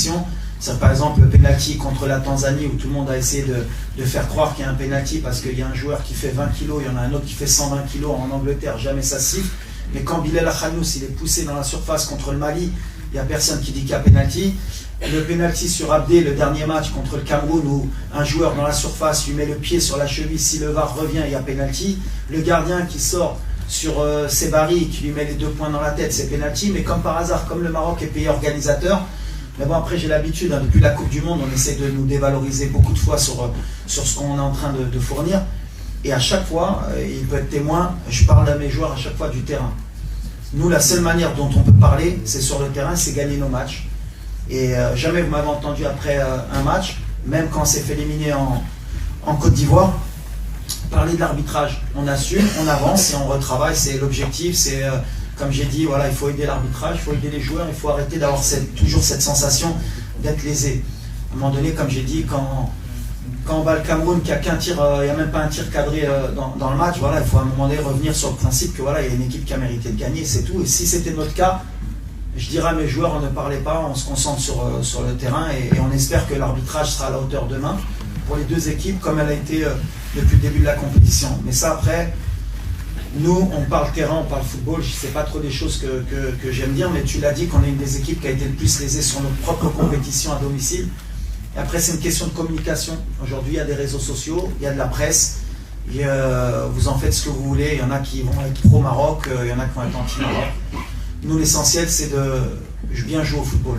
compétition. C'est par exemple le penalty contre la Tanzanie où tout le monde a essayé de faire croire qu'il y a un penalty parce qu'il y a un joueur qui fait 20 kg, il y en a un autre qui fait 120 kg en Angleterre, jamais ça siffle. Mais quand Bilal Akhanous il est poussé dans la surface contre le Mali, il n'y a personne qui dit qu'il y a penalty. Le penalty sur Abdé, le dernier match contre le Cameroun où un joueur dans la surface lui met le pied sur la cheville, si le VAR revient, il y a penalty. Le gardien qui sort sur Sebari qui lui met les 2 points dans la tête, c'est penalty. Mais comme par hasard, comme le Maroc est pays organisateur, mais bon, après j'ai l'habitude, hein, depuis la Coupe du Monde, on essaie de nous dévaloriser beaucoup de fois sur ce qu'on est en train de fournir. Et à chaque fois, il peut être témoin, je parle à mes joueurs à chaque fois du terrain. Nous, la seule manière dont on peut parler, c'est sur le terrain, c'est gagner nos matchs. Et jamais vous m'avez entendu après un match, même quand on s'est fait éliminer en Côte d'Ivoire, parler de l'arbitrage. On assume, on avance et on retravaille, c'est l'objectif, c'est... Comme j'ai dit, voilà, il faut aider l'arbitrage, il faut aider les joueurs, il faut arrêter d'avoir toujours cette sensation d'être lésé. À un moment donné, comme j'ai dit, quand on bat le Cameroun, qu'il n'y a qu'un tir, il n'y a même pas un tir cadré dans le match, voilà, il faut à un moment donné revenir sur le principe que voilà, il y a une équipe qui a mérité de gagner, c'est tout. Et si c'était notre cas, je dirais à mes joueurs, on ne parlait pas, on se concentre sur le terrain et on espère que l'arbitrage sera à la hauteur demain pour les deux équipes, comme elle a été depuis le début de la compétition. Mais ça, après... Nous, on parle terrain, on parle football, je ne sais pas trop des choses que j'aime dire, mais tu l'as dit qu'on est une des équipes qui a été le plus lésée sur notre propre compétition à domicile. Et après, c'est une question de communication. Aujourd'hui, il y a des réseaux sociaux, il y a de la presse, vous en faites ce que vous voulez, il y en a qui vont être pro-Maroc, il y en a qui vont être anti-Maroc. Nous, l'essentiel, c'est de bien jouer au football.